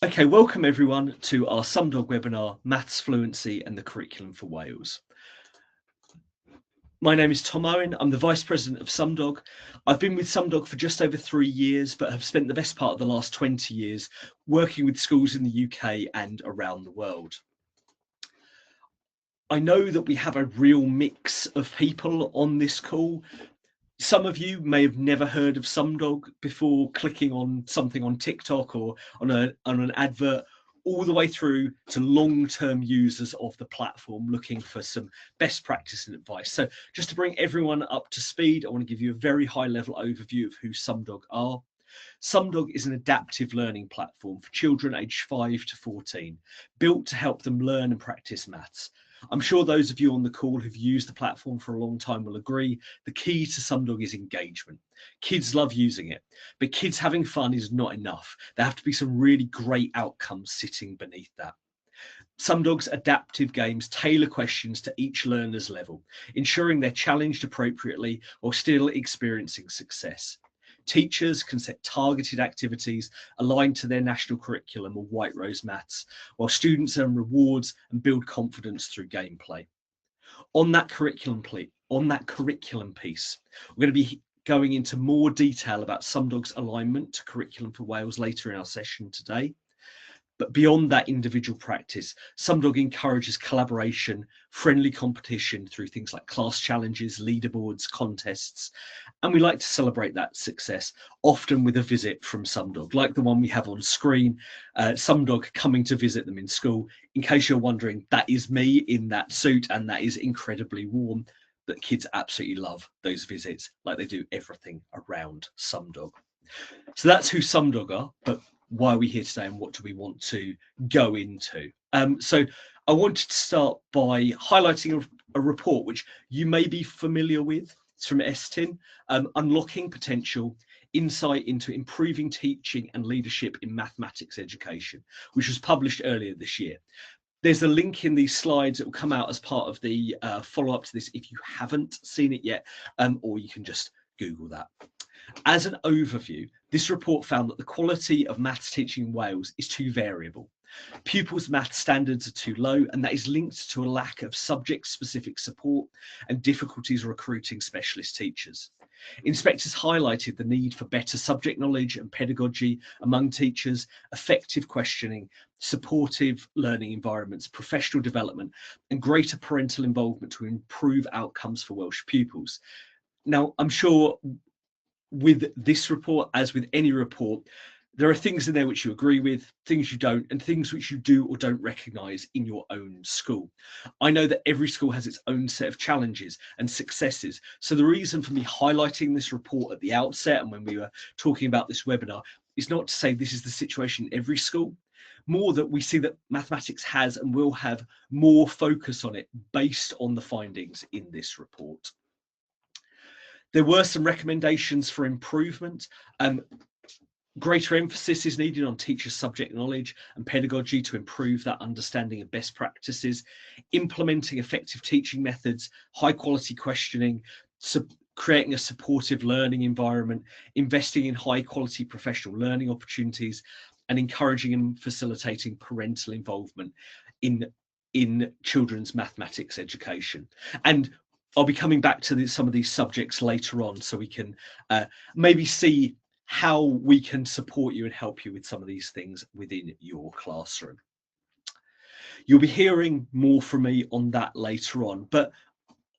Okay, welcome everyone to our Sumdog webinar, Maths Fluency and the Curriculum for Wales. My name is Tom Owen. I'm the Vice President of Sumdog. I've been with Sumdog for just over 3 years, but have spent the best part of the last 20 years working with schools in the UK and around the world. I know that we have a real mix of people on this call. Some of you may have never heard of Sumdog before clicking on something on TikTok or on an advert, all the way through to long-term users of the platform looking for some best practice and advice. So just to bring everyone up to speed, I want to give you a very high-level overview of who Sumdog are. Sumdog is an adaptive learning platform for children aged 5 to 14, built to help them learn and practice maths. I'm sure those of you on the call who've used the platform for a long time will agree the key to Sumdog is engagement. Kids love using it, but kids having fun is not enough. There have to be some really great outcomes sitting beneath that. Sumdog's adaptive games tailor questions to each learner's level, ensuring they're challenged appropriately while still experiencing success. Teachers can set targeted activities aligned to their national curriculum or White Rose Maths, while students earn rewards and build confidence through gameplay. On that curriculum piece, we're going to be going into more detail about Sumdog's alignment to Curriculum for Wales later in our session today. But beyond that individual practice, Sumdog encourages collaboration, friendly competition through things like class challenges, leaderboards, contests, and we like to celebrate that success, often with a visit from Sumdog, like the one we have on screen, Sumdog coming to visit them in school. In case you're wondering, that is me in that suit, and that is incredibly warm. But kids absolutely love those visits, like they do everything around Sumdog. So that's who Sumdog are, but why are we here today and what do we want to go into? So I wanted to start by highlighting a report which you may be familiar with. It's from Estyn, Unlocking Potential, Insight into Improving Teaching and Leadership in Mathematics Education, which was published earlier this year. There's a link in these slides that will come out as part of the follow-up to this if you haven't seen it yet, or you can just Google that. As an overview, this report found that the quality of maths teaching in Wales is too variable. Pupils' maths standards are too low, and that is linked to a lack of subject-specific support and difficulties recruiting specialist teachers. Inspectors highlighted the need for better subject knowledge and pedagogy among teachers, effective questioning, supportive learning environments, professional development, and greater parental involvement to improve outcomes for Welsh pupils. Now, I'm sure with this report, as with any report, there are things in there which you agree with, things you don't, and things which you do or don't recognise in your own school. I know that every school has its own set of challenges and successes. So the reason for me highlighting this report at the outset and when we were talking about this webinar is not to say this is the situation in every school, more that we see that mathematics has and will have more focus on it based on the findings in this report. There were some recommendations for improvement. Greater emphasis is needed on teachers' subject knowledge and pedagogy to improve that understanding of best practices, implementing effective teaching methods, high quality questioning, creating a supportive learning environment, investing in high quality professional learning opportunities, and encouraging and facilitating parental involvement in children's mathematics education. And I'll be coming back to some of these subjects later on so we can maybe see how we can support you and help you with some of these things within your classroom. You'll be hearing more from me on that later on, but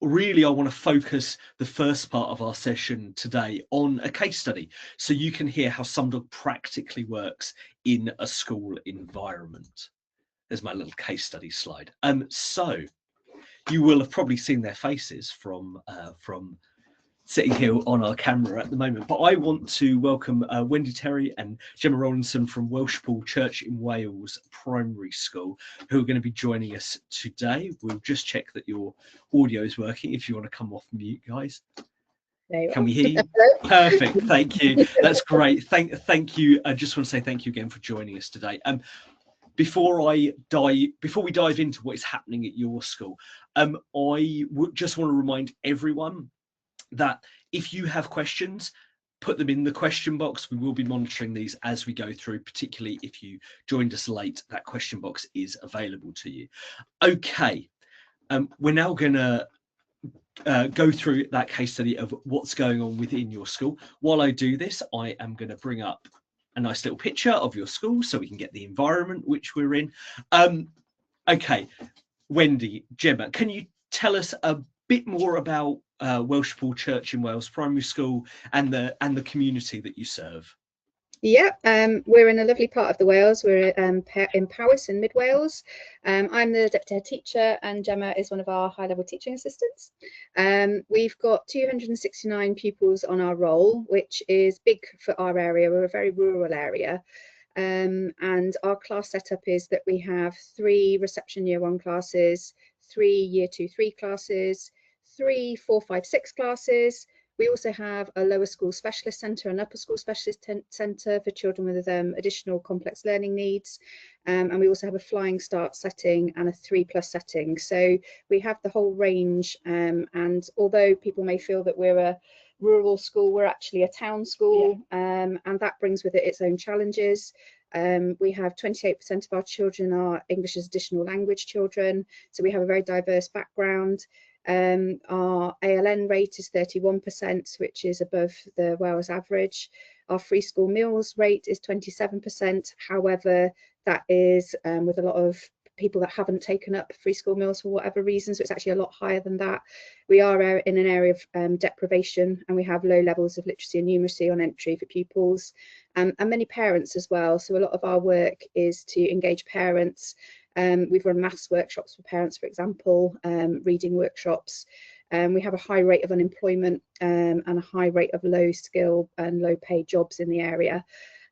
really I want to focus the first part of our session today on a case study so you can hear how Sumdog practically works in a school environment. There's my little case study slide. So you will have probably seen their faces from sitting here on our camera at the moment, but I want to welcome Wendi Terry and Gemma Rolinson from Welshpool Church in Wales Primary School, who are going to be joining us today. We'll just check that your audio is working if you want to come off mute, guys. Can we hear you? Perfect, thank you. That's great. Thank you. I just want to say thank you again for joining us today. Before we dive into what is happening at your school, I just want to remind everyone that if you have questions, put them in the question box. We will be monitoring these as we go through, particularly if you joined us late, that question box is available to you. Okay, we're now going to go through that case study of what's going on within your school. While I do this, I am going to bring up a nice little picture of your school so we can get the environment which we're in. Okay, Wendi, Gemma, can you tell us a bit more about Welshpool Church in Wales Primary School and the community that you serve? Yeah, we're in a lovely part of the Wales. We're in Powys in Mid Wales. I'm the deputy head teacher, and Gemma is one of our high-level teaching assistants. We've got 269 pupils on our roll, which is big for our area. We're a very rural area. And our class setup is that we have 3 reception year 1 classes, 3 year 2-3 classes, 3 4-5-6 classes. We also have a lower school specialist centre and upper school specialist centre for children with additional complex learning needs. And we also have a flying start setting and a 3+ setting. So we have the whole range. And although people may feel that we're a rural school, we're actually a town school, and that brings with it its own challenges. We have 28% of our children are English as additional language children, so we have a very diverse background. Our ALN rate is 31%, which is above the Wales average. Our free school meals rate is 27%. However, that is with a lot of people that haven't taken up free school meals for whatever reason, so it's actually a lot higher than that. We are in an area of deprivation, and we have low levels of literacy and numeracy on entry for pupils, and many parents as well. So a lot of our work is to engage parents. We've run maths workshops for parents, for example, reading workshops. We have a high rate of unemployment and a high rate of low skill and low paid jobs in the area.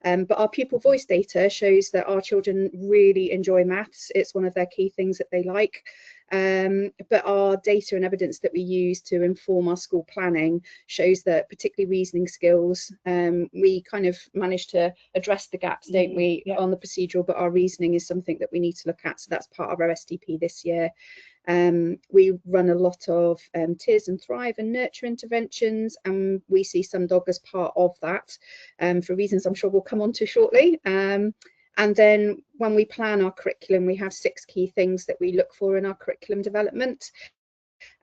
But our pupil voice data shows that our children really enjoy maths. It's one of their key things that they like. But our data and evidence that we use to inform our school planning shows that particularly reasoning skills, we kind of manage to address the gaps, don't we, on the procedural, but our reasoning is something that we need to look at. So that's part of our SDP this year. We run a lot of TIS and Thrive and nurture interventions, and we see Sumdog as part of that for reasons I'm sure we'll come on to shortly. And then when we plan our curriculum, we have 6 key things that we look for in our curriculum development.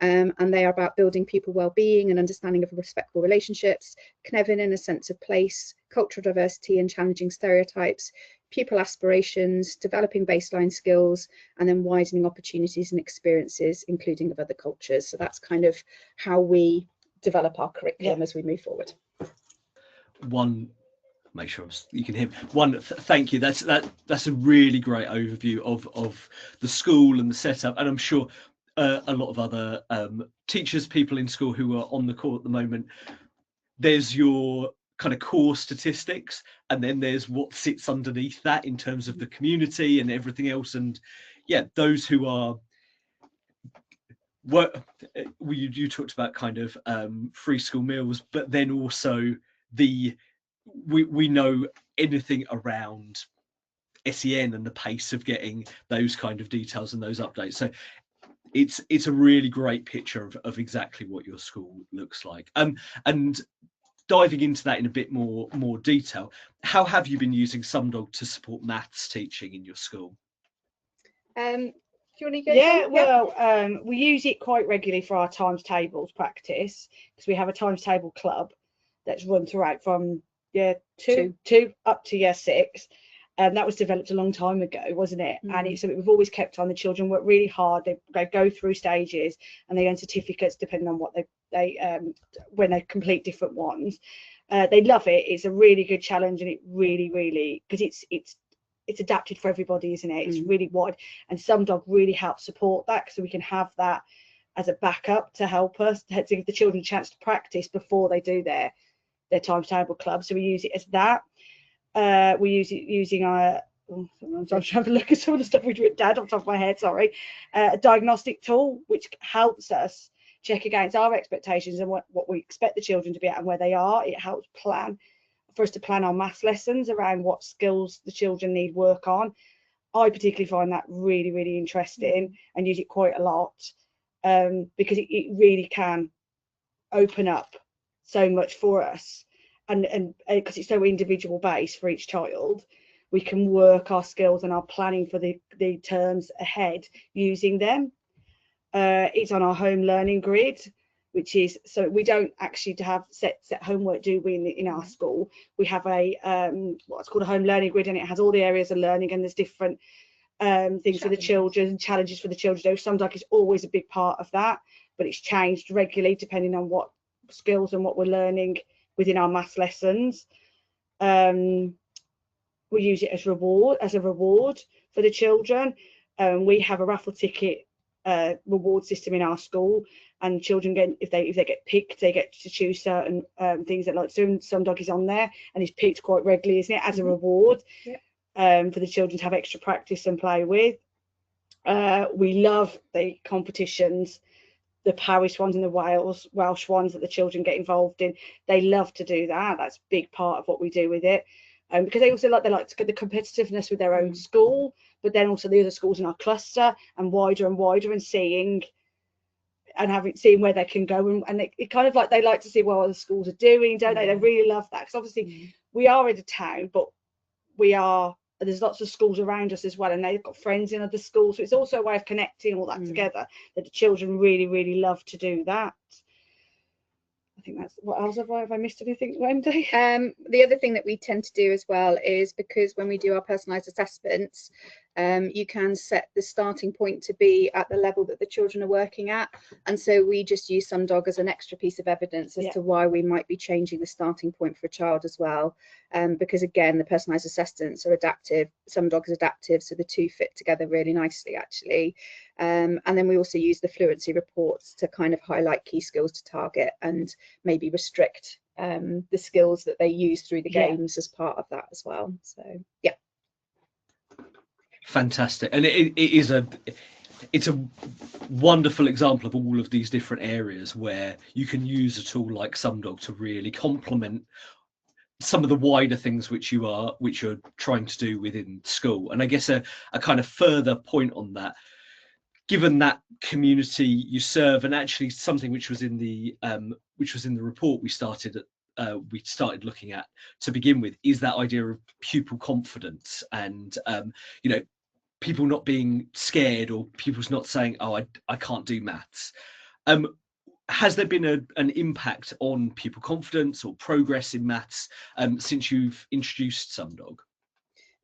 And they are about building pupil well-being and understanding of respectful relationships, connecting in a sense of place, cultural diversity and challenging stereotypes, pupil aspirations, developing baseline skills, and then widening opportunities and experiences, including of other cultures. So that's kind of how we develop our curriculum as we move forward. Make sure you can hear me. Thank you. That's a really great overview of the school and the setup, and I'm sure a lot of other teachers, people in school who are on the call at the moment, there's your kind of core statistics, and then there's what sits underneath that in terms of the community and everything else. And yeah, those who are you talked about kind of free school meals, but then also we know anything around SEN and the pace of getting those kind of details and those updates. So it's a really great picture of exactly what your school looks like. And diving into that in a bit more detail, how have you been using Sumdog to support maths teaching in your school? Do you want to go? Well, we use it quite regularly for our times tables practice, because we have a times table club that's run throughout from year two up to year 6. That was developed a long time ago, wasn't it? And it's something we've always kept on. The children work really hard. They go through stages and they earn certificates depending on what they when they complete different ones. They love it. It's a really good challenge, and it really, because it's adapted for everybody, isn't it? It's really wide, and Sumdog really helps support that, so we can have that as a backup to help us to give the children a chance to practice before they do their times table club. So we use it as that. We use it using our, I'm trying to look at some of the stuff we've written down off the top of my head, sorry. A diagnostic tool which helps us check against our expectations and what we expect the children to be at and where they are. It helps for us to plan our maths lessons around what skills the children need work on. I particularly find that really interesting and use it quite a lot, because it really can open up so much for us. and because it's so individual based for each child, we can work our skills and our planning for the terms ahead using them. It's on our home learning grid, which is, so we don't actually have set homework, do we, in our school. We have a what's called a home learning grid, and it has all the areas of learning, and there's different things for the children, challenges for the children. Sumdog is always a big part of that, but it's changed regularly depending on what skills and what we're learning within our maths lessons. We use it as a reward for the children. We have a raffle ticket reward system in our school, and children get, if they get picked, they get to choose certain things that like Sumdog is on there, and he's picked quite regularly, isn't it, as a reward. For the children to have extra practice and play with. We love the competitions, the parish ones and the Welsh ones that the children get involved in. They love to do that. That's a big part of what we do with it. Because they also like to get the competitiveness with their own school, but then also the other schools in our cluster, and wider, and seeing where they can go, and it kind of like they like to see what other schools are doing, don't they? They really love that, because obviously we are in a town, but there's lots of schools around us as well, and they've got friends in other schools, so it's also a way of connecting all that together, that the children really, really love to do that. I think that's what else have I missed anything, Wendy? The other thing that we tend to do as well is, because when we do our personalised assessments, you can set the starting point to be at the level that the children are working at, and so we just use Sumdog as an extra piece of evidence as to why we might be changing the starting point for a child as well, because again, the personalised assessments are adaptive, Sumdog is adaptive, so the two fit together really nicely actually. And then we also use the fluency reports to kind of highlight key skills to target and maybe restrict the skills that they use through the games as part of that as well. So yeah. Fantastic. And it's a wonderful example of all of these different areas where you can use a tool like Sumdog to really complement some of the wider things which you're trying to do within school. And I guess a kind of further point on that, given that community you serve, and actually something which was in the report we started looking at to begin with, is that idea of pupil confidence, and people not being scared, or pupils not saying, oh, I can't do maths. Has there been an impact on pupil confidence or progress in maths since you've introduced Sumdog?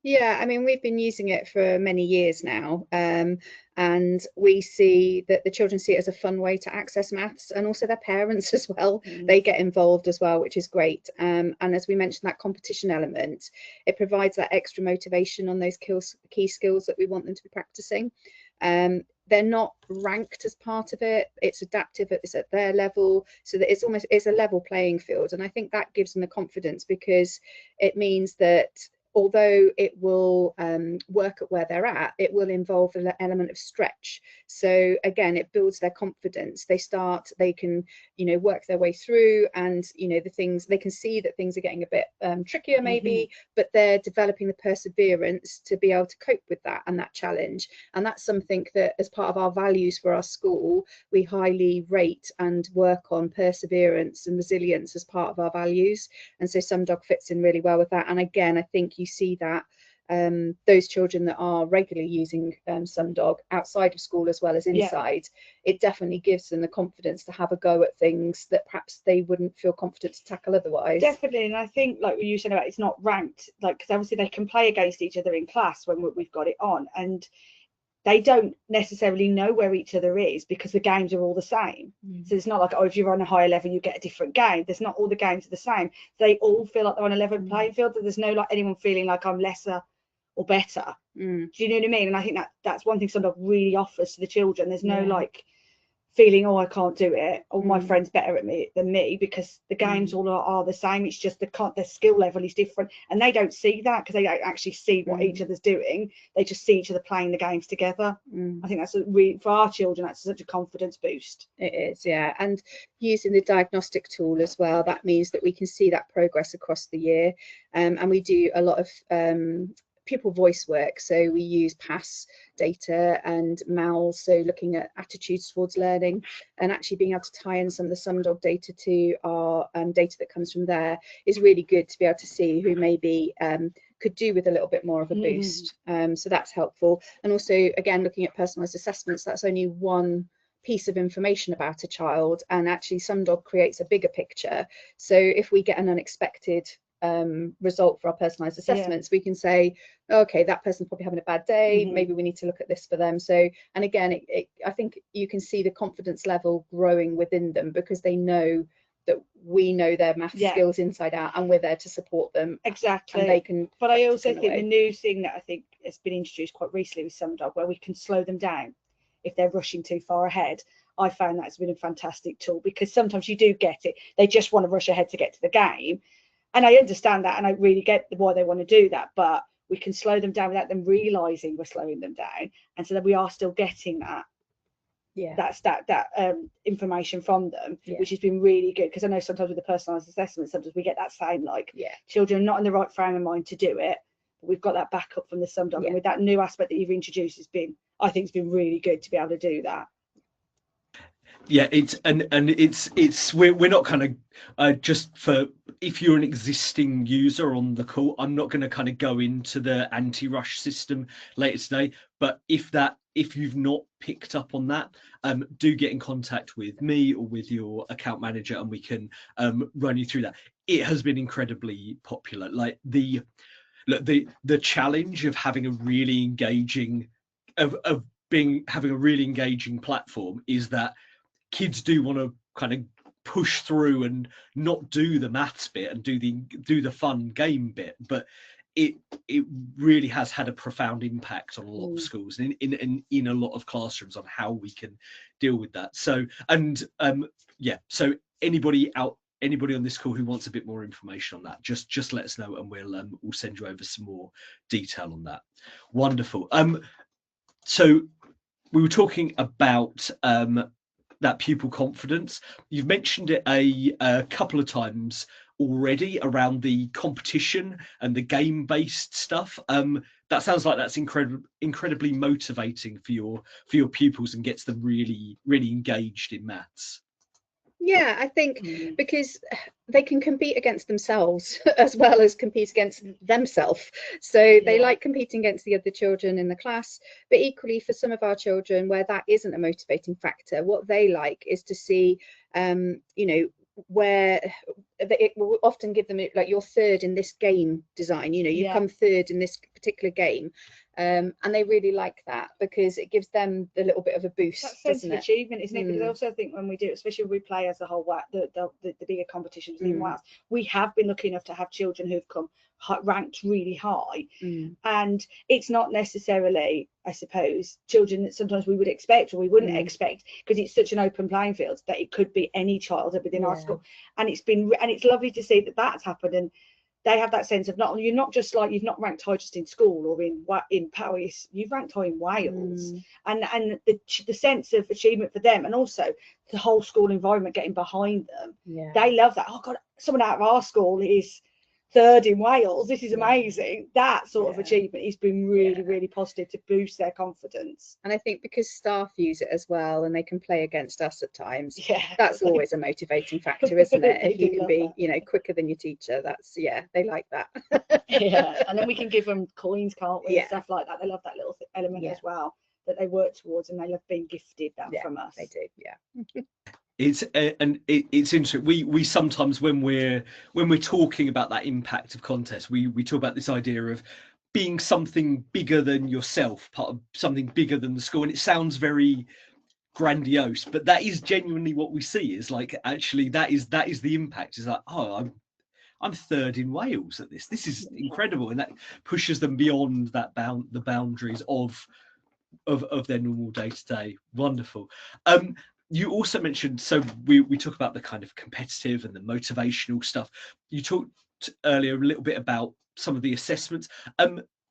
Yeah, I mean, we've been using it for many years now, and we see that the children see it as a fun way to access maths, and also their parents as well. They get involved as well, which is great. And as we mentioned, that competition element, it provides that extra motivation on those key skills that we want them to be practicing. They're not ranked as part of it. It's adaptive, it's at their level, so that it's a level playing field. And I think that gives them the confidence, because it means that although it will work at where they're at, it will involve an element of stretch. So again, it builds their confidence. They can, work their way through, and the things, they can see that things are getting a bit trickier maybe, but they're developing the perseverance to be able to cope with that and that challenge. And that's something that, as part of our values for our school, we highly rate and work on perseverance and resilience as part of our values. And so Sumdog fits in really well with that. And again, I think you see that those children that are regularly using Sumdog outside of school as well as inside, it definitely gives them the confidence to have a go at things that perhaps they wouldn't feel confident to tackle otherwise. Definitely. And I think, like you said about it's not ranked, like, because obviously they can play against each other in class when we've got it on, and they don't necessarily know where each other is, because the games are all the same. So it's not like, oh, if you're on a higher level you get a different game. There's not, all the games are the same. They all feel like they're on a level playing field, that there's no like anyone feeling like I'm lesser or better. Do you know what I mean? And I think that's one thing Sumdog really offers to the children. There's no like feeling, oh, I can't do it, or my friend's better at me than me, because the games all are the same. It's just the skill level is different, and they don't see that, because they don't actually see what each other's doing. They just see each other playing the games together. I think that's for our children, that's such a confidence boost. It is, yeah. And using the diagnostic tool as well, that means that we can see that progress across the year, and we do a lot of pupil voice work. So we use PASS data and MALS, so looking at attitudes towards learning, and actually being able to tie in some of the Sumdog data to our data that comes from there is really good to be able to see who maybe could do with a little bit more of a boost. So that's helpful. And also, again, looking at personalised assessments, that's only one piece of information about a child, and actually Sumdog creates a bigger picture. So if we get an unexpected result for our personalised assessments, we can say, okay, that person's probably having a bad day, maybe we need to look at this for them. So, and again, I think you can see the confidence level growing within them, because they know that we know their math skills inside out, and we're there to support them. Exactly. And they can. But I also think the new thing that I think has been introduced quite recently with Sumdog, where we can slow them down if they're rushing too far ahead. I found that's been a fantastic tool, because sometimes you do get it, they just want to rush ahead to get to the game, and I understand that, and I really get why they want to do that, but we can slow them down without them realizing we're slowing them down, and so that we are still getting that information from them, which has been really good. Because I know sometimes with the personalised assessment, sometimes we get that sound like children are not in the right frame of mind to do it, but we've got that backup from the Sumdog, and with that new aspect that you've introduced, I think it's been really good to be able to do that. Yeah, we're not kind of just for, if you're an existing user on the call, I'm not going to kind of go into the anti-rush system later today, but if you've not picked up on that, do get in contact with me or with your account manager, and we can run you through that. It has been incredibly popular. Like the challenge of having a really engaging having a really engaging platform is that kids do want to kind of push through and not do the maths bit and do the fun game bit, but it really has had a profound impact on a lot of schools and in a lot of classrooms on how we can deal with that. So, and so anybody on this call who wants a bit more information on that, just let us know, and we'll send you over some more detail on that. Wonderful. So we were talking about that pupil confidence. You've mentioned it a couple of times already around the competition and the game-based stuff. That sounds like that's incredibly motivating for your pupils and gets them really, really engaged in maths. Yeah, I think because they can compete against themselves as well as compete against themselves. So they like competing against the other children in the class, but equally for some of our children where that isn't a motivating factor, what they like is to see, where it will often give them, like, you're third in this game design, you come third in this particular game. And they really like that because it gives them the little bit of a boost. That sense of achievement, isn't it? Because I also think when we do, especially when we play as a whole, the bigger competitions in Wales, we have been lucky enough to have children who've come ranked really high, and it's not necessarily, I suppose, children that sometimes we would expect or we wouldn't expect, because it's such an open playing field that it could be any child within our school, and it's lovely to see that that's happened. And they have that sense of you're not just like, you've not ranked high just in school or in Paris, you've ranked high in Wales, and the sense of achievement for them, and also the whole school environment getting behind them. They love that. Oh God, someone out of our school is third in Wales, this is amazing. That sort of achievement has been really, really positive to boost their confidence. And I think because staff use it as well and they can play against us at times, that's always a motivating factor, isn't it? If you can be quicker than your teacher, that's they like that. And then we can give them coins, can't we? Stuff like that. They love that little element as well that they work towards, and they love being gifted that from us. They do. It's interesting. We sometimes, when we're talking about that impact of contests, we talk about this idea of being something bigger than yourself, part of something bigger than the school, and it sounds very grandiose, but that is genuinely what we see. Is like, actually that is the impact. Is like, oh, I'm third in Wales at this. This is incredible, and that pushes them beyond the boundaries of their normal day-to-day. Wonderful. You also mentioned, so we talk about the kind of competitive and the motivational stuff. You talked earlier a little bit about some of the assessments.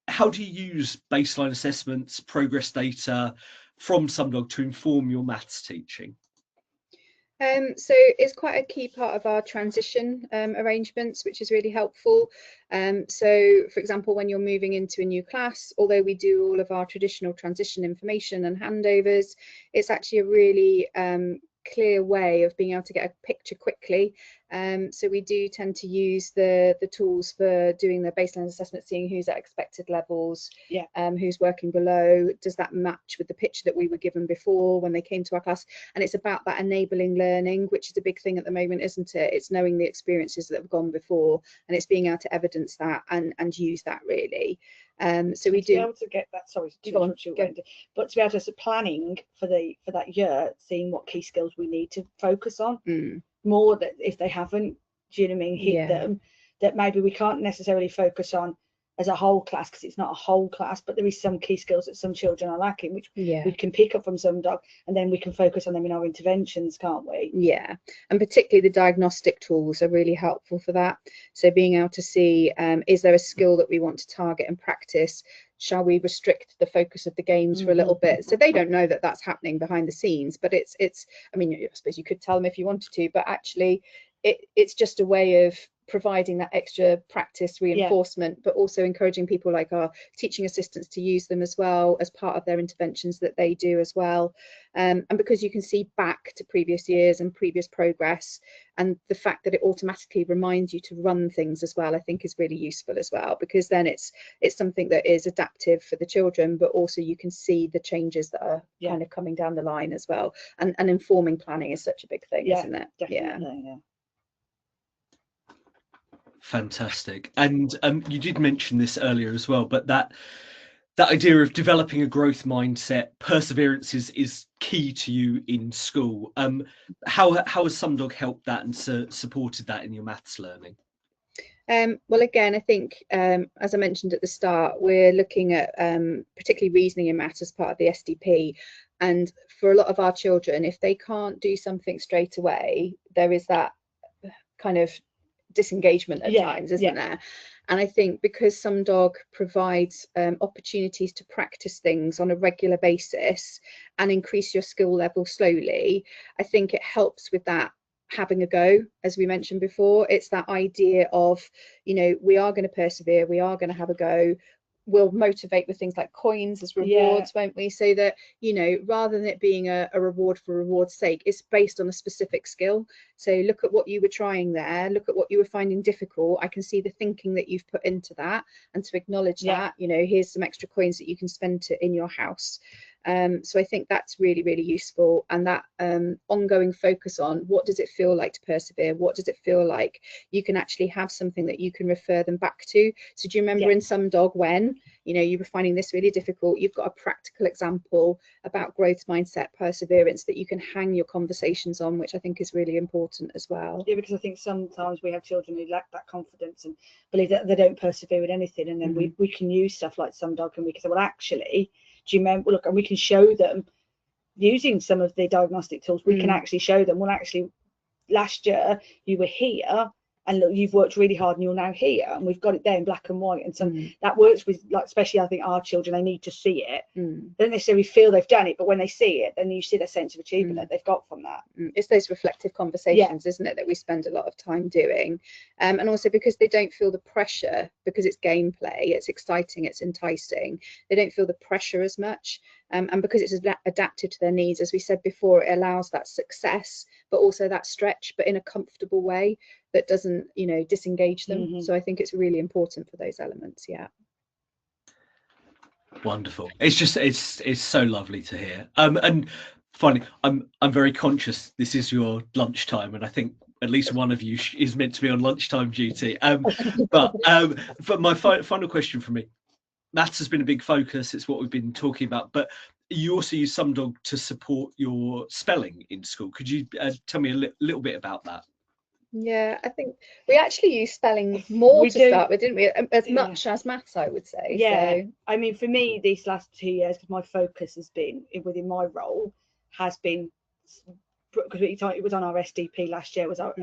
How do you use baseline assessments, progress data from Sumdog to inform your maths teaching? So it's quite a key part of our transition arrangements, which is really helpful. So, for example, when you're moving into a new class, although we do all of our traditional transition information and handovers, it's actually a really clear way of being able to get a picture quickly. So we do tend to use the tools for doing the baseline assessment, seeing who's at expected levels, who's working below, does that match with the picture that we were given before when they came to our class. And it's about that enabling learning, which is a big thing at the moment, isn't it? It's knowing the experiences that have gone before, and it's being able to evidence that and use that really. So we do be able to get that, sorry to interrupt you, Wendi, but to be able to planning for that year, seeing what key skills we need to focus on more, that if they haven't, do you know what I mean, hit them, that maybe we can't necessarily focus on as a whole class, because it's not a whole class, but there is some key skills that some children are lacking, which we can pick up from Sumdog, and then we can focus on them in our interventions, can't we? Yeah, and particularly the diagnostic tools are really helpful for that. So being able to see, is there a skill that we want to target and practice? Shall we restrict the focus of the games for a little bit? So they don't know that that's happening behind the scenes, but it's I mean, I suppose you could tell them if you wanted to, but actually it's just a way of providing that extra practice reinforcement, but also encouraging people like our teaching assistants to use them as well as part of their interventions that they do as well. And because you can see back to previous years and previous progress, and the fact that it automatically reminds you to run things as well, I think is really useful as well, because then it's something that is adaptive for the children, but also you can see the changes that are kind of coming down the line as well. And informing planning is such a big thing, isn't it? Definitely, yeah. Fantastic. And you did mention this earlier as well, but that idea of developing a growth mindset, perseverance is key to you in school. How has Sumdog helped that and supported that in your maths learning? Well, again, I think, as I mentioned at the start, we're looking at particularly reasoning and maths as part of the SDP. And for a lot of our children, if they can't do something straight away, there is that kind of disengagement at times, isn't there? And I think because Sumdog provides opportunities to practice things on a regular basis and increase your skill level slowly, I think it helps with that having a go. As we mentioned before, it's that idea of, you know, we are going to persevere, we are going to have a go. We'll motivate with things like coins as rewards, won't we? So that, you know, rather than it being a reward for reward's sake, it's based on a specific skill. So look at what you were trying there, look at what you were finding difficult. I can see the thinking that you've put into that, and to acknowledge that, you know, here's some extra coins that you can spend in your house. So I think that's really, really useful, and that ongoing focus on what does it feel like to persevere, what does it feel like, you can actually have something that you can refer them back to. So do you remember in Sumdog when, you know, you were finding this really difficult, you've got a practical example about growth mindset, perseverance that you can hang your conversations on, which I think is really important as well. Yeah, because I think sometimes we have children who lack that confidence and believe that they don't persevere with anything, and then we can use stuff like Sumdog, and we can say, well, actually, do you remember, look, and we can show them using some of the diagnostic tools, we can actually show them, well, actually, last year you were here, and look, you've worked really hard and you're now here, and we've got it there in black and white. And so that works with, like, especially I think our children, they need to see it. They don't necessarily feel they've done it, but when they see it, then you see the sense of achievement that they've got from that. It's those reflective conversations, isn't it, that we spend a lot of time doing. And also because they don't feel the pressure, because it's gameplay, it's exciting, it's enticing, they don't feel the pressure as much. And because it's adapted to their needs, as we said before, it allows that success, but also that stretch, but in a comfortable way that doesn't, you know, disengage them. So I think it's really important for those elements. Wonderful. It's just it's so lovely to hear. And finally, I'm very conscious this is your lunchtime, and I think at least one of you is meant to be on lunchtime duty. But my final question for me, maths has been a big focus, it's what we've been talking about, but you also use Sumdog to support your spelling in school. Could you tell me a little bit about that? Yeah, I think we actually use spelling more to start with, didn't we? As much as maths, I would say. Yeah, so. I mean, for me, these last 2 years, because my focus has been within my role, has been, because it was on our SDP last year, was our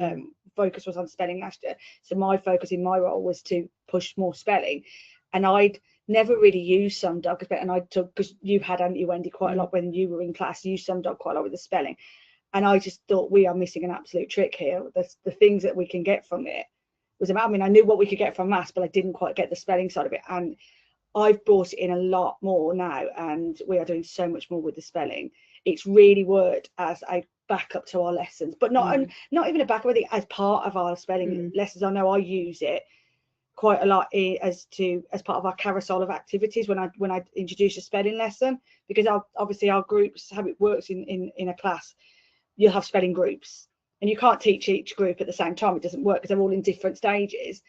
focus was on spelling last year. So my focus in my role was to push more spelling, and I'd never really used Sumdog, and I took, because you had, hadn't you, Wendi, quite a lot when you were in class, you used Sumdog quite a lot with the spelling. And I just thought, we are missing an absolute trick here. The things that we can get from it was about, I mean, I knew what we could get from maths, but I didn't quite get the spelling side of it. And I've brought it in a lot more now, and we are doing so much more with the spelling. It's really worked as a backup to our lessons, but not even a backup, I think as part of our spelling lessons. I know I use it quite a lot as part of our carousel of activities when I introduce a spelling lesson, because obviously our groups, how it works in a class, you'll have spelling groups, and you can't teach each group at the same time. It doesn't work because they're all in different stages.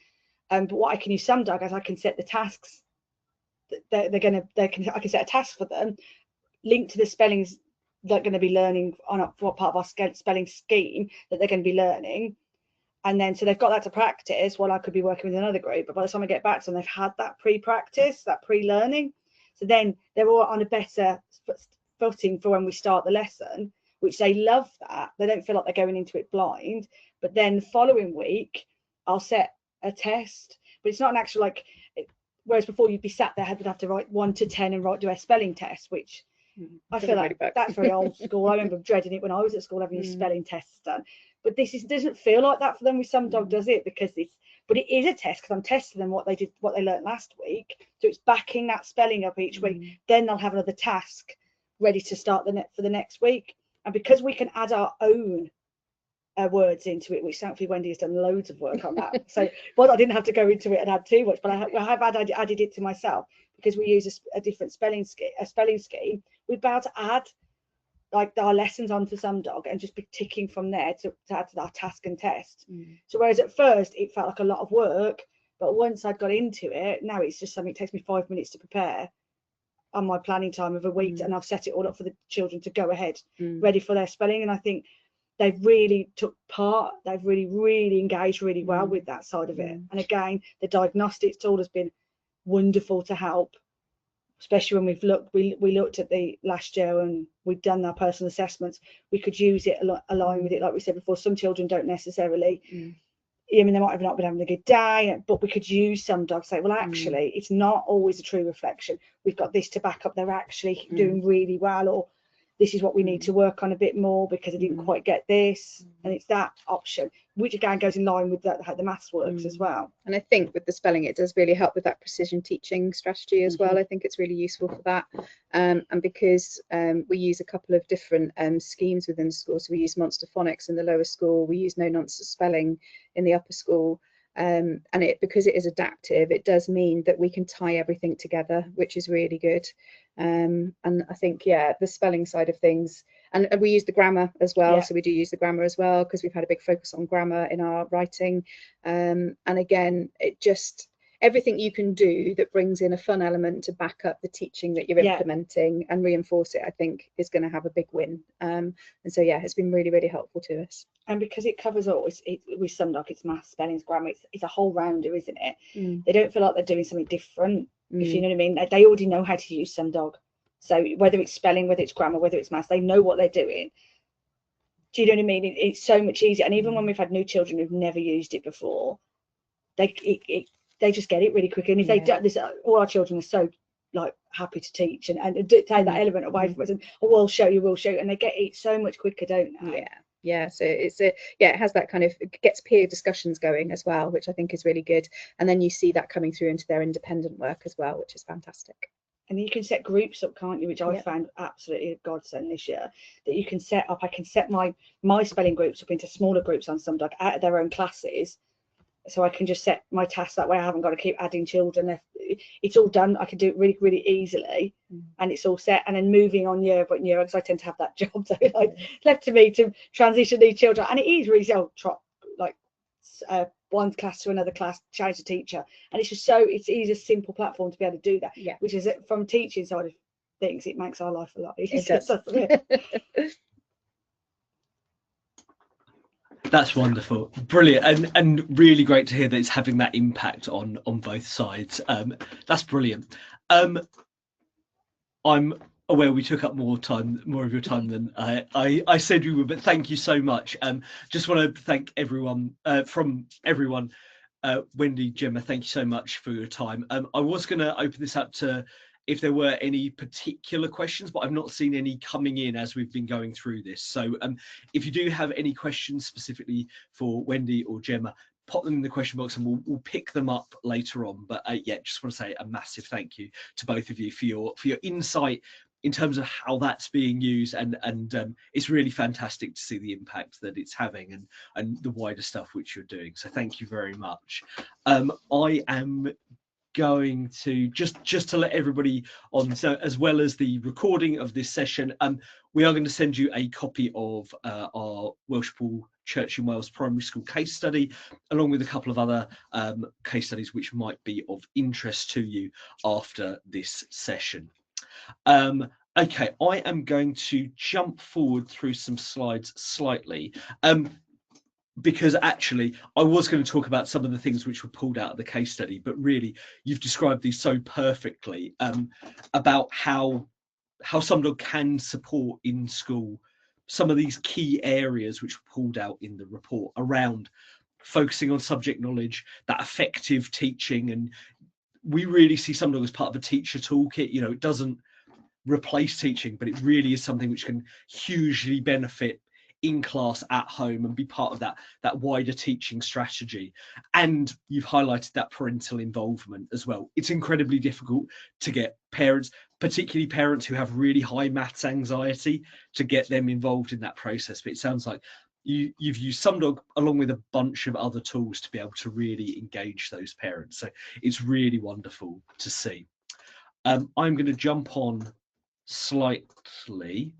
But what I can use Sumdog as, I can set the tasks that I can set a task for them linked to the spellings they're going to be learning on what part of our spelling scheme that they're going to be learning. And then so they've got that to practice while I could be working with another group. But by the time I get back to them, they've had that pre-practice, that pre-learning. So then they're all on a better footing for when we start the lesson, which they love that. They don't feel like they're going into it blind. But then the following week, I'll set a test. But it's not an actual, like, whereas before you'd be sat there, would have to write 1 to 10 and do a spelling test, which I feel like that's very old school. I remember dreading it when I was at school, having these spelling tests done. But this doesn't feel like that for them. With Sumdog does it, because but it is a test, because I'm testing them what they learned last week. So it's backing that spelling up each week. Then they'll have another task ready to start for the next week. And because we can add our own words into it, which thankfully Wendi has done loads of work on that. So, I didn't have to go into it and add too much, but I have added it to myself, because we use a different spelling scheme. We're about to add like our lessons onto Sumdog and just be ticking from there to add to our task and test. So whereas at first it felt like a lot of work, but once I'd got into it, now it's just something that takes me 5 minutes to prepare on my planning time of a week, and I've set it all up for the children to go ahead ready for their spelling. And I think they've really took part. They've really engaged really well with that side of it. And again, the diagnostics tool has been wonderful to help, especially when we looked at the last year and we'd done our personal assessments. We could use it align with it, like we said before. Some children don't necessarily, I mean, they might have not been having a good day, but we could use Sumdog, say, well, actually it's not always a true reflection. We've got this to back up, they're actually doing really well, or this is what we need to work on a bit more because I didn't quite get this. And it's that option, which again goes in line with how the maths works as well. And I think with the spelling, it does really help with that precision teaching strategy as well. I think it's really useful for that. And because we use a couple of different schemes within the school. So we use Monster Phonics in the lower school, we use No Nonsense Spelling in the upper school. And because it is adaptive, it does mean that we can tie everything together, which is really good. And I think, the spelling side of things, and we use the grammar as well. So we do use the grammar as well, because we've had a big focus on grammar in our writing. And again, it just, everything you can do that brings in a fun element to back up the teaching that you're implementing and reinforce it, I think is going to have a big win. And so it's been really helpful to us. And because it covers all, with Sumdog, it's maths, spelling, grammar, it's a whole rounder, isn't it? They don't feel like they're doing something different, if you know what I mean. They already know how to use Sumdog. So whether it's spelling, whether it's grammar, whether it's maths, they know what they're doing. Do you know what I mean? It's so much easier. And even when we've had new children who've never used it before, they just get it really quickly. And if they do this, all our children are so like happy to teach and take that element away from us, and we'll show you, and they get it so much quicker, don't they? So it's it has that kind of, it gets peer discussions going as well, which I think is really good. And then you see that coming through into their independent work as well, which is fantastic. And you can set groups up, can't you, which I found absolutely a godsend this year, that you can set up. I can set my spelling groups up into smaller groups on Sumdog out of their own classes, so I can just set my tasks that way. I haven't got to keep adding children. It's all done. I can do it really easily, and it's all set. And then moving on year by year, because I tend to have that job, so it's left to me to transition these children. And it is really one class to another class, change the teacher, and it's a simple platform to be able to do that. Which is, from teaching side of things, it makes our life a lot easier. That's wonderful, brilliant, and really great to hear that it's having that impact on both sides. That's brilliant. I'm aware we took up more of your time than I said we would, but thank you so much. Just want to thank everyone, Wendi, Gemma, thank you so much for your time. I was going to open this up to if there were any particular questions, but I've not seen any coming in as we've been going through this. So if you do have any questions specifically for Wendi or Gemma, pop them in the question box and we'll pick them up later on. But yeah, just want to say a massive thank you to both of you for your insight in terms of how that's being used, and it's really fantastic to see the impact that it's having and the wider stuff which you're doing. So thank you very much. I am going to just to let everybody on, so as well as the recording of this session, we are going to send you a copy of our Welshpool Church in Wales primary school case study, along with a couple of other case studies which might be of interest to you after this session. Okay, I am going to jump forward through some slides slightly, because actually I was going to talk about some of the things which were pulled out of the case study, but really you've described these so perfectly, about how Sumdog can support in school some of these key areas which were pulled out in the report around focusing on subject knowledge, that effective teaching. And we really see Sumdog as part of a teacher toolkit. You know, it doesn't replace teaching, but it really is something which can hugely benefit in class, at home, and be part of that wider teaching strategy. And you've highlighted that parental involvement as well. It's incredibly difficult to get parents, particularly parents who have really high maths anxiety, to get them involved in that process. But it sounds like you've used Sumdog along with a bunch of other tools to be able to really engage those parents. So it's really wonderful to see. I'm going to jump on slightly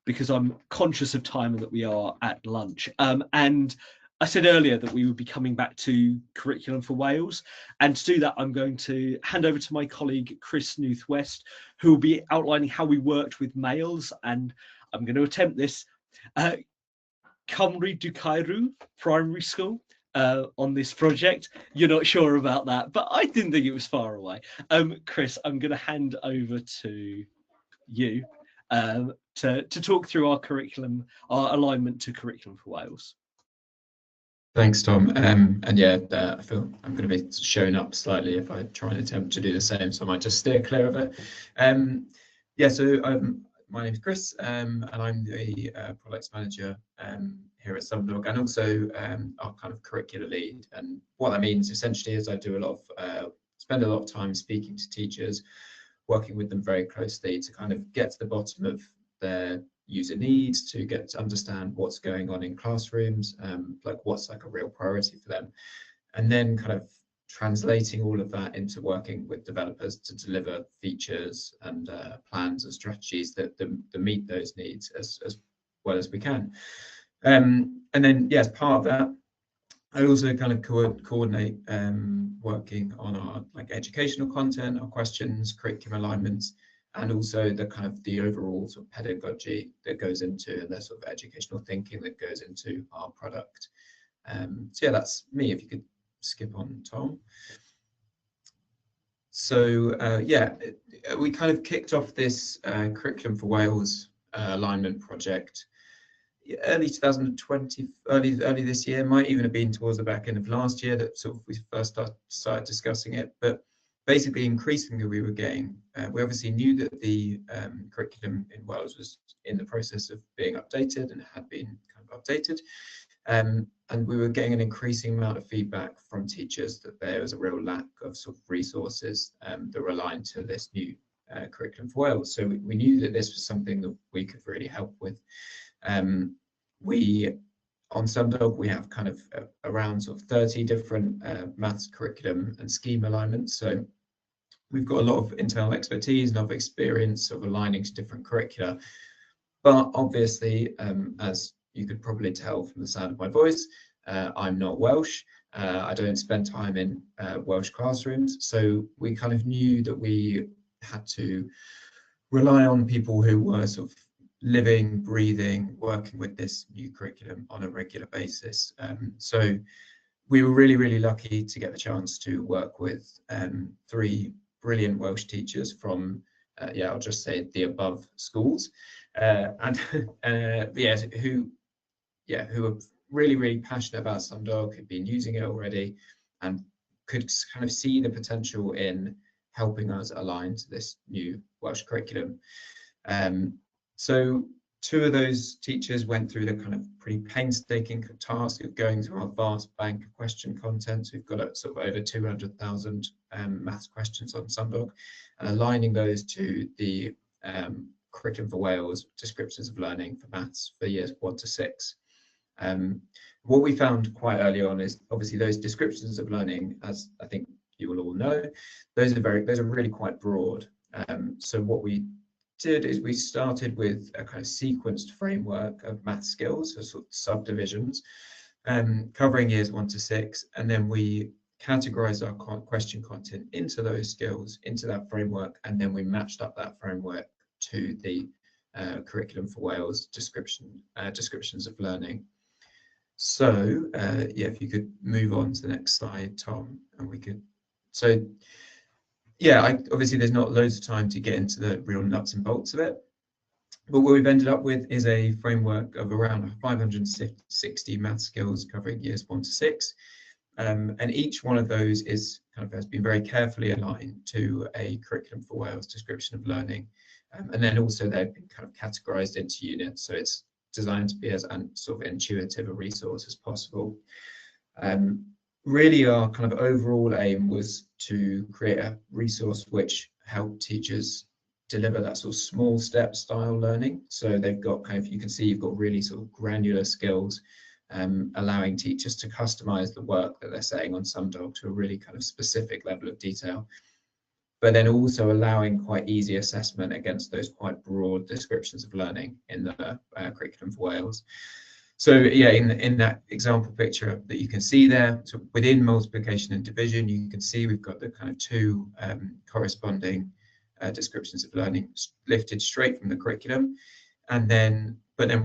because I'm conscious of time and that we are at lunch. And I said earlier that we would be coming back to curriculum for Wales. And to do that, I'm going to hand over to my colleague, Chris Newth-West, who will be outlining how we worked with males. And I'm going to attempt this. Cymru Ducairw Primary School on this project. You're not sure about that, but I didn't think it was far away. Chris, I'm going to hand over to you to talk through our curriculum, our alignment to curriculum for Wales. Thanks, Tom. And yeah, I feel I'm going to be showing up slightly if I try and attempt to do the same, so I might just steer clear of it. Yeah, so my name is Chris, and I'm the products manager here at Sumdog, and also our kind of curricular lead. And what that means essentially is I do spend a lot of time speaking to teachers, working with them very closely to kind of get to the bottom of their user needs, to get to understand what's going on in classrooms, like what's like a real priority for them, and then kind of translating all of that into working with developers to deliver features and plans and strategies that meet those needs as well as we can. And then, yeah, as part of that, I also kind of coordinate working on our like educational content, our questions, curriculum alignments, and also the kind of the overall sort of pedagogy that goes into, and the sort of educational thinking that goes into our product. So yeah, that's me. If you could skip on, Tom. So yeah, we kind of kicked off this Curriculum for Wales alignment project early 2020, early this year. Might even have been towards the back end of last year that sort of we first started discussing it. But basically, increasingly we were getting, we obviously knew that the curriculum in Wales was in the process of being updated and had been kind of updated. And we were getting an increasing amount of feedback from teachers that there was a real lack of sort of resources that were aligned to this new curriculum for Wales. So we knew that this was something that we could really help with. On Sumdog, we have kind of around sort of 30 different maths curriculum and scheme alignments. So we've got a lot of internal expertise, a lot of experience of aligning to different curricula. But obviously, as you could probably tell from the sound of my voice, I'm not Welsh. I don't spend time in Welsh classrooms. So we kind of knew that we had to rely on people who were sort of living, breathing, working with this new curriculum on a regular basis. So we were really, really lucky to get the chance to work with 3 brilliant Welsh teachers from, yeah, I'll just say the above schools, and yeah, who are really, really passionate about Sumdog, who've been using it already, and could kind of see the potential in helping us align to this new Welsh curriculum. So 2 of those teachers went through the kind of pretty painstaking task of going to our vast bank of question content. So we've got sort of over 200,000 maths questions on Sumdog, and aligning those to the Curriculum for Wales descriptions of learning for maths for years 1 to 6. What we found quite early on is obviously those descriptions of learning, as I think you will all know, those are really quite broad. So what we did is we started with a kind of sequenced framework of math skills, so sort of subdivisions, covering years 1 to 6, and then we categorized our question content into those skills, into that framework, and then we matched up that framework to the Curriculum for Wales descriptions of learning. So yeah, if you could move on to the next slide, Tom, and we could. So yeah, obviously there's not loads of time to get into the real nuts and bolts of it, but what we've ended up with is a framework of around 560 math skills covering years 1 to 6, and each one of those is has been very carefully aligned to a Curriculum for Wales description of learning, and then also they've been kind of categorized into units, so it's designed to be as sort of intuitive a resource as possible. Really our kind of overall aim was to create a resource which helped teachers deliver that sort of small step style learning. So they've got you can see you've got really sort of granular skills, allowing teachers to customize the work that they're saying on Sumdog to a really kind of specific level of detail, but then also allowing quite easy assessment against those quite broad descriptions of learning in the Curriculum for Wales. So yeah, in that example picture that you can see there, so within multiplication and division, you can see we've got the kind of 2 corresponding descriptions of learning lifted straight from the curriculum, and then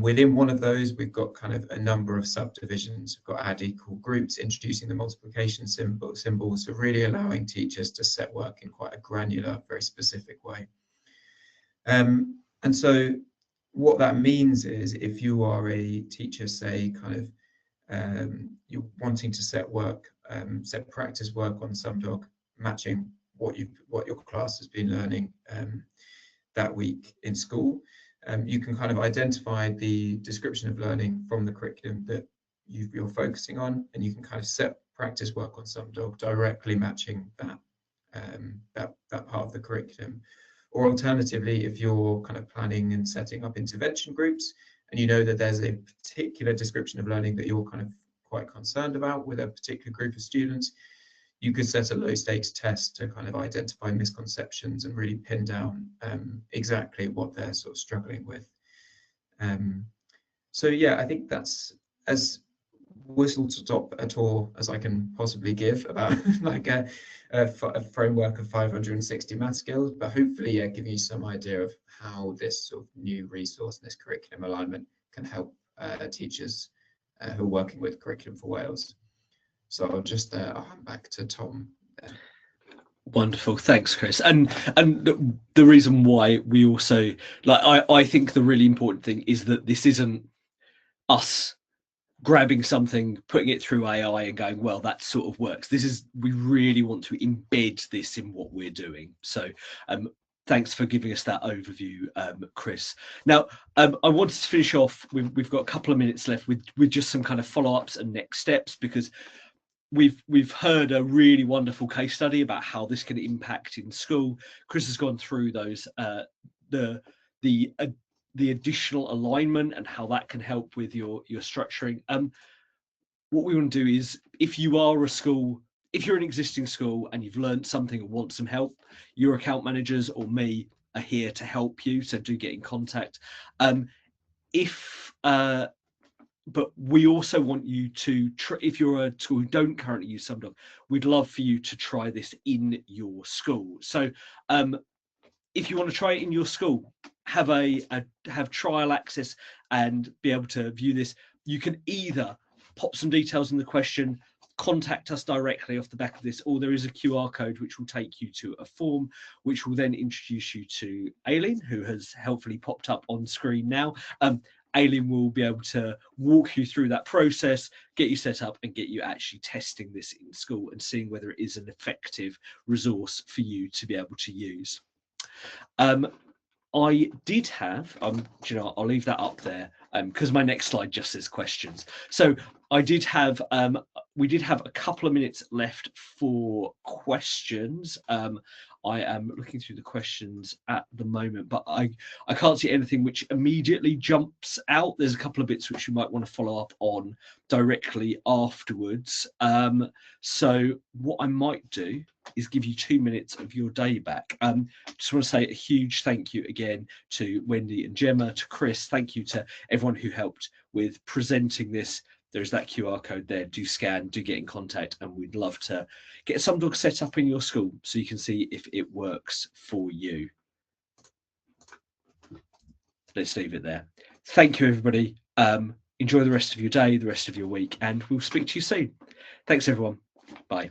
within one of those we've got kind of a number of subdivisions. We've got add equal groups introducing the multiplication symbols, so really allowing teachers to set work in quite a granular, very specific way. And so what that means is if you are a teacher, say you're wanting to set practice work on Sumdog, matching what your class has been learning that week in school, you can kind of identify the description of learning from the curriculum that you're focusing on, and you can kind of set practice work on Sumdog directly matching that part of the curriculum. Or alternatively, if you're kind of planning and setting up intervention groups and you know that there's a particular description of learning that you're kind of quite concerned about with a particular group of students, you could set a low stakes test to kind of identify misconceptions and really pin down exactly what they're sort of struggling with. So yeah, I think that's as whistle to top a tour as I can possibly give about like a framework of 560 math skills, but hopefully giving you some idea of how this sort of new resource and this curriculum alignment can help teachers who are working with Curriculum for Wales. So I'll just I'll hand back to Tom there. Wonderful, thanks, Chris. And the reason why we also I think the really important thing is that this isn't us grabbing something, putting it through AI and going, well, that sort of works. We really want to embed this in what we're doing. So thanks for giving us that overview, Chris. Now, I wanted to finish off, we've got a couple of minutes left with just some kind of follow-ups and next steps, because we've heard a really wonderful case study about how this can impact in school. Chris has gone through those, the additional alignment and how that can help with your structuring. What we want to do is, if you are if you're an existing school and you've learned something and want some help, your account managers or me are here to help you. So do get in contact. But we also want you to if you're a school who don't currently use Sumdog, we'd love for you to try this in your school. So if you want to try it in your school, have trial access and be able to view this, you can either pop some details in the question, contact us directly off the back of this, or there is a QR code which will take you to a form which will then introduce you to Aileen, who has helpfully popped up on screen now. Aileen will be able to walk you through that process, get you set up, and get you actually testing this in school and seeing whether it is an effective resource for you to be able to use. I did have, you know, I'll leave that up there because my next slide just says questions. So I did have, we did have a couple of minutes left for questions. I am looking through the questions at the moment, but I can't see anything which immediately jumps out. There's a couple of bits which you might want to follow up on directly afterwards. So what I might do is give you 2 minutes of your day back. Just want to say a huge thank you again to Wendi and Gemma, to Chris. Thank you to everyone who helped with presenting this. There's that QR code there. Do scan, do get in contact, and we'd love to get Sumdog set up in your school so you can see if it works for you. Let's leave it there. Thank you, everybody. Enjoy the rest of your day, the rest of your week, and we'll speak to you soon. Thanks, everyone. Bye.